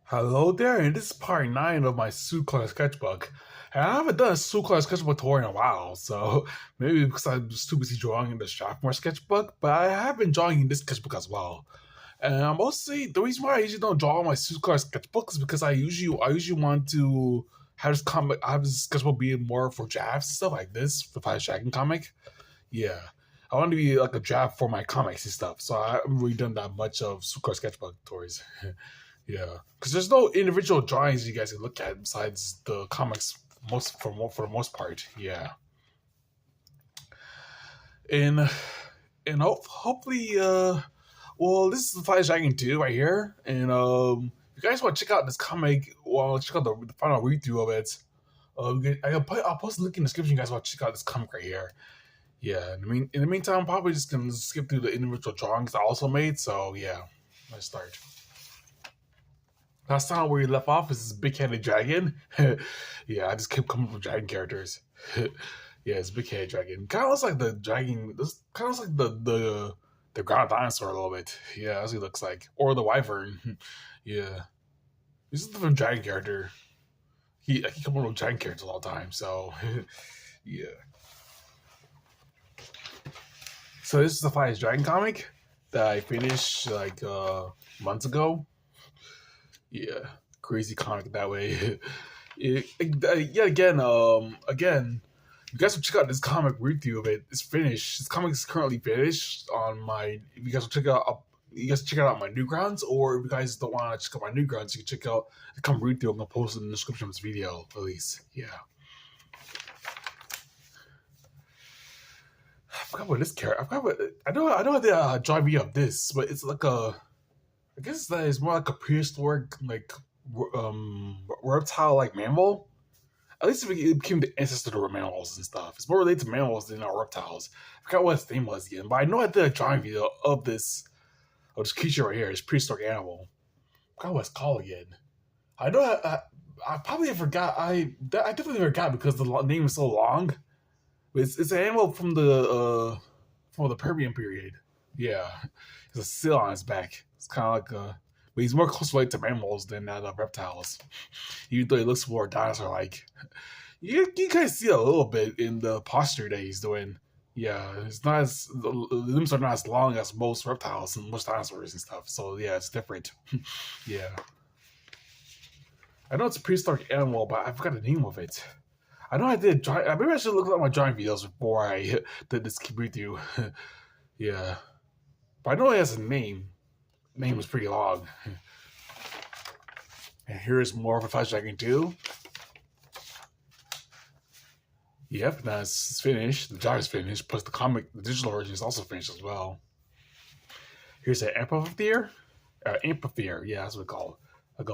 Hello there, and this is part 9 of my Soucolor sketchbook. And I haven't done a Soucolor sketchbook tour in a while, so maybe because I'm just too busy drawing in the Strathmore sketchbook, but I have been drawing in this sketchbook as well. And mostly the reason why I usually don't draw my Soucolor sketchbook is because I usually want to have this sketchbook be more for drafts and stuff like this, the Flash Dragon comic. Yeah. I want to be like a draft for my comics and stuff, so I haven't really done that much of Soucolor sketchbook tours. Yeah, because there's no individual drawings you guys can look at besides the comics for the most part. Yeah, and hopefully well, this is the Flash Dragon 2 right here, and if you guys want to check out this comic, well, check out the final read through of it. I'll post a link in the description. You guys want to check out this comic right here. Yeah, in the meantime, I'm probably just gonna skip through the individual drawings I also made. So yeah, let's start. Last time where we left off is this big-headed dragon. Yeah, I just kept coming up with dragon characters. Yeah, it's big-headed dragon. Kind of looks like the dragon. This kind of looks like the ground dinosaur a little bit. Yeah, that's what he looks like, or the wyvern. Yeah, this is a different dragon character. I keep coming up with dragon characters all the time. So yeah. So this is the Flash Dragon comic that I finished like months ago. Yeah, crazy comic that way. Again, you guys will check out this comic review of it. It's finished. This comic is currently finished on my. If you guys will check out, you guys check it out on my Newgrounds, or if you guys don't want to check out my Newgrounds, you can check out the comic review. I'm gonna post it in the description of this video, at least. Yeah. I forgot what this character. I know the drawing video of this, but it's like a. I guess that is more like a prehistoric, like reptile, like mammal. At least if it became the ancestor to mammals and stuff. It's more related to mammals than our reptiles. I forgot what its name was again, but I know I did a drawing video of this creature right here, this prehistoric animal. I forgot what it's called again. I know I probably forgot. I definitely forgot because the name is so long. But it's an animal from the Permian period. Yeah, it's a seal on its back. It's kind of like but he's more close related to mammals than reptiles. Even though he looks more dinosaur-like. You guys see a little bit in the posture that he's doing. Yeah, it's not as the limbs are not as long as most reptiles and most dinosaurs and stuff. So yeah, it's different. Yeah, I know it's a prehistoric animal, but I forgot the name of it. I know I did. Maybe I should look at my drawing videos before I did this review. Yeah, but I know it has a name. Name was pretty long. And here's more of a Flash Dragon 2. Yep, that's finished. The jar is finished. Plus the digital version is also finished as well. Here's an amphitheater. Amphitheater, yeah, that's what it's called. Like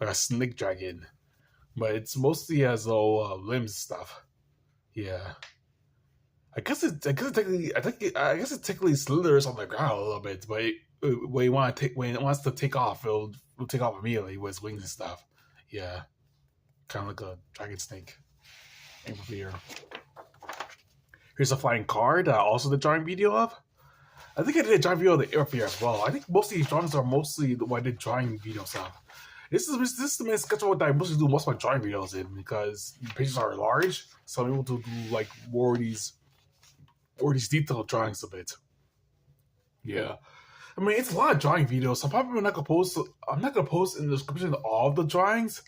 a snake dragon. But it's mostly has little limbs and stuff. Yeah. I guess it technically slithers on the ground a little bit, but when it wants to take off, it'll take off immediately with its wings and stuff. Yeah, kind of like a dragon snake. Amphitheater. Here's a flying car that I also did a drawing video of. I think I did a drawing video of the airfare as well. I think most of these drawings are mostly what I did drawing videos of. This is the main schedule that I mostly do most of my drawing videos in because the pages are large, so I'm able to do like more of these detailed drawings a bit. Yeah. I mean, it's a lot of drawing videos. So I'm probably not gonna post. I'm not gonna post in the description all of the drawings,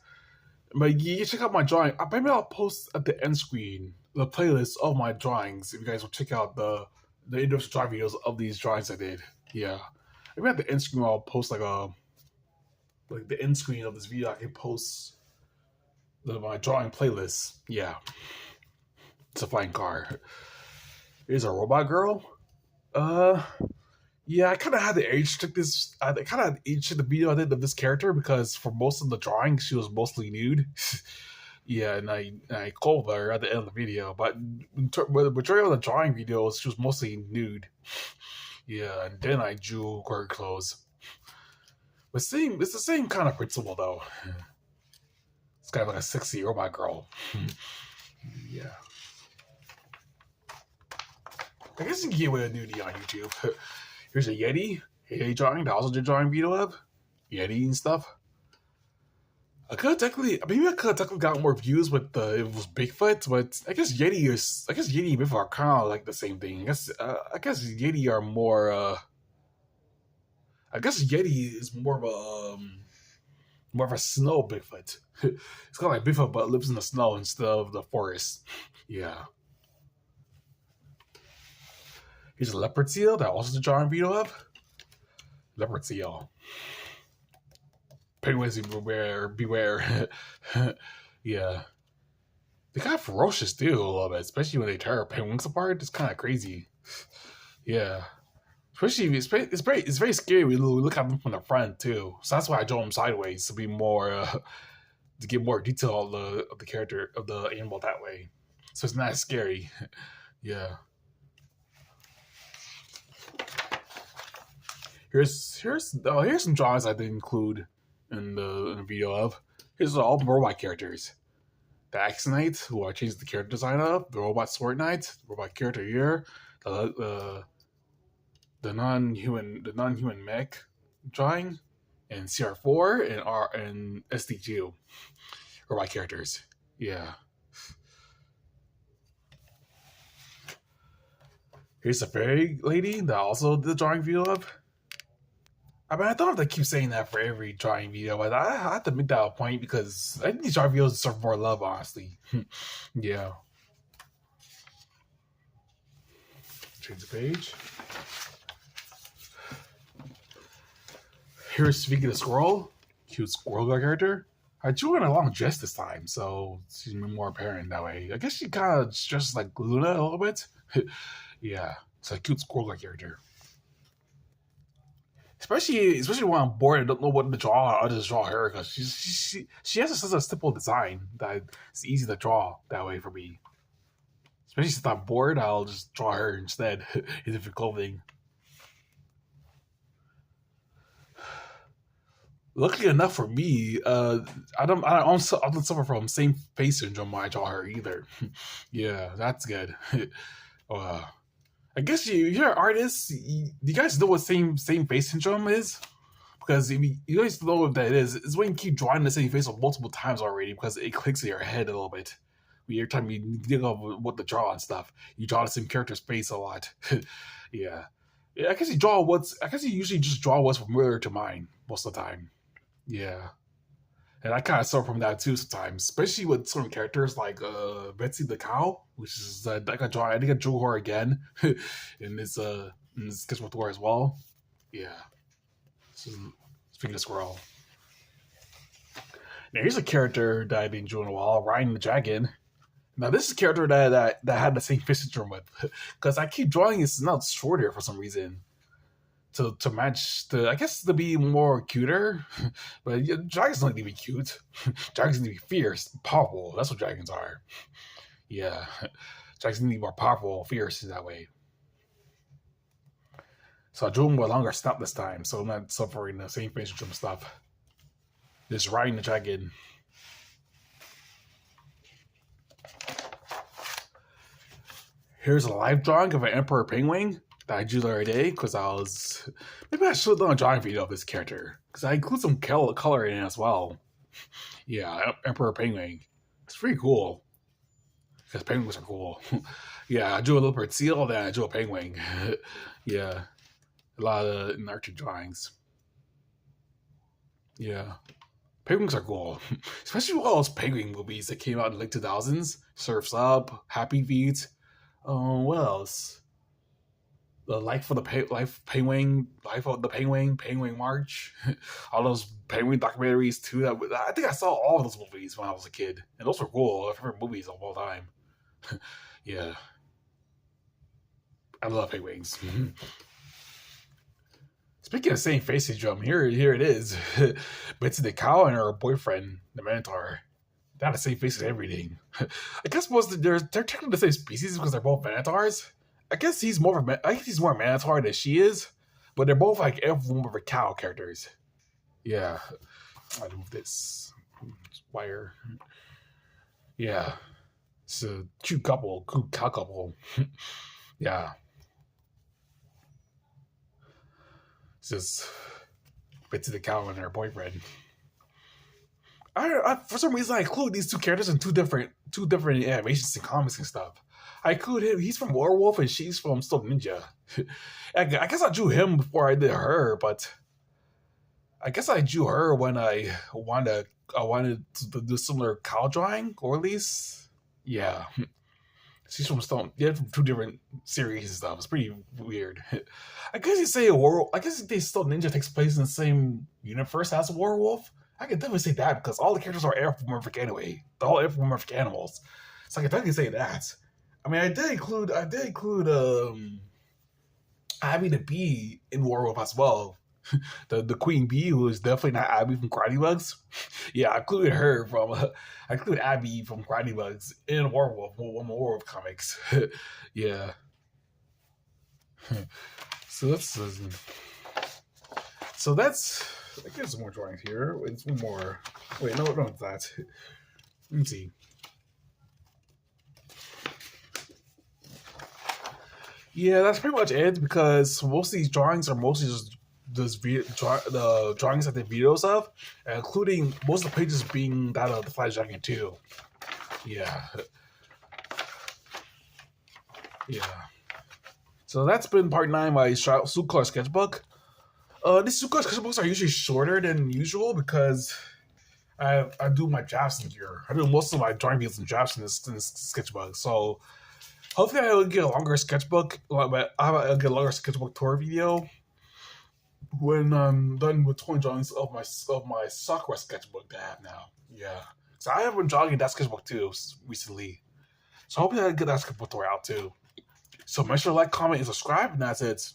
but you check out my drawing. Maybe I'll post at the end screen the playlist of my drawings. If you guys will check out the individual drawing videos of these drawings I did. Yeah. Maybe at the end screen I'll post like the end screen of this video. I can post my drawing playlist. Yeah. It's a flying car. Here's a robot girl. Yeah, I kind of had to age check this. I kind of age check the video I did of this character because for most of the drawing, she was mostly nude. Yeah, and I called her at the end of the video, but the majority of the drawing videos, she was mostly nude. Yeah, and then I drew her clothes. But it's the same kind of principle though. It's kind of like a sexy robot girl. Yeah. I guess you can get away with nudity on YouTube. Here's a Yeti drawing that I also did a drawing video of. Yeti and stuff. Maybe I could have technically got more views with the it was Bigfoot, but I guess Yeti and Bigfoot are kind of like the same thing. I guess Yeti are more. I guess Yeti is more of a snow Bigfoot. It's kind of like Bigfoot, but lives in the snow instead of the forest. Yeah. Here's a leopard seal that also the drawing video of. Leopard seal. Penguins beware, beware. Yeah. They kind of ferocious too a little bit, especially when they tear penguins apart. It's kind of crazy. Yeah. Especially it's very scary when you look at them from the front too. So that's why I draw them sideways to be more to get more detail of the character of the animal that way. So it's not as scary. Yeah. Here's some drawings I did include in the video of. Here's all the robot characters. The Axe Knight, who I changed the character design of, the Robot Sword Knight, the robot character here, the non-human mech drawing, and CR4 and R and SDQ robot characters. Yeah. Here's a fairy lady that also did the drawing video of. I mean, I don't have to keep saying that for every drawing video, but I have to make that a point because I think these drawing videos deserve more love, honestly. Yeah. Change the page. Here's Speaking the Squirrel. Cute squirrel character. I drew in a long dress this time, so she's more apparent that way. I guess she kind of dresses like Luna a little bit. Yeah, it's a cute squirrel character. Especially when I'm bored and don't know what to draw, I'll just draw her because she has such a simple design that it's easy to draw that way for me. Especially since I'm bored, I'll just draw her instead in different clothing. Luckily enough for me, I don't suffer from same face syndrome when I draw her either. Yeah, that's good. uh, I guess you're artists. You guys know what same face syndrome is? Because if you guys know what that is, it's when you keep drawing the same face multiple times already because it clicks in your head a little bit. Every time you think of what to draw and stuff, you draw the same character's face a lot. Yeah. Yeah, I guess you usually just draw what's familiar to mine most of the time. Yeah. And I kind of suffer from that too sometimes, especially with certain characters like Betsy the cow, which is like a draw. I think I drew her again in this Sketchbook tour as well. Yeah. This is Speaking of Squirrel. Now here's a character that I've been drawing a while, Ryan the Dragon. Now this is a character that had the same face syndrome with, because I keep drawing his not shorter for some reason. To match I guess to be more cuter, but yeah, dragons don't need to be cute. Dragons need to be fierce, powerful. That's what dragons are. Yeah, dragons need to be more powerful, fierce in that way. So I drew him with a longer snout this time, so I'm not suffering the same face syndrome stuff. Just riding the dragon. Here's a live drawing of an emperor penguin that I drew the other day because maybe I should have done a drawing video of this character because I include some color in it as well. Yeah, Emperor Penguin. It's pretty cool because penguins are cool. Yeah, I drew a leopard seal, then I drew a penguin. Yeah, a lot of archery drawings. Yeah, penguins are cool, especially with all those penguin movies that came out in the late 2000s. Surfs Up, Happy Feet. What else? The Life of the Penguin, Life of the Penguin, Penguin March, all those penguin documentaries too. I think I saw all of those movies when I was a kid, and those were cool. My favorite movies of all time. Yeah, I love penguins. Speaking of same face syndrome, here it is. Betsy the cow and her boyfriend, the Minotaur. They have the same face and everything. I guess they're technically the same species because they're both Minotaurs. I guess he's more Minotaur than she is, but they're both like every one of the cow characters. Yeah, I move this wire. Yeah, it's a cute couple, cute cow couple. Yeah, it's just Betsy the cow and her boyfriend. For some reason I include these two characters in two different animations and comics and stuff. I include him. He's from Werewolf and she's from Still Ninja. I guess I drew him before I did her, but I guess I drew her when I wanted to do similar cow drawing, or at least yeah. She's from Stone. Yeah, from two different series and stuff. It's pretty weird. I guess you say a werewolf. I guess they still Ninja takes place in the same universe as a werewolf. I can definitely say that because all the characters are anthropomorphic anyway. They're all anthropomorphic animals, so I can definitely say that. I mean, I did include Abby the Bee in Werewolf as well. The Queen Bee, who is definitely not Abby from Karate Bugs. Yeah, I included her from. I included Abby from Karate Bugs in Werewolf, one of the Werewolf comics. Yeah. So that's so that's. I guess some more drawings here. Wait, one more. Wait, no, it's that. Let me see. Yeah, that's pretty much it because most of these drawings are mostly just the drawings that they videos of, including most of the pages being that of the Flash Dragon too. Yeah, yeah. So that's been part 9 of my Soucolor sketchbook. These Soucolor sketchbooks are usually shorter than usual because I do my drafts in here. I do most of my drawing videos and drafts in this sketchbook. So hopefully I will get a longer sketchbook. I'll get a longer sketchbook tour video when I'm done with 20 drawings of my Sakura sketchbook that I have now. Yeah. So I have been drawing in that sketchbook too recently. So hopefully I get that sketchbook tour out too. So make sure to like, comment, and subscribe, and that's it.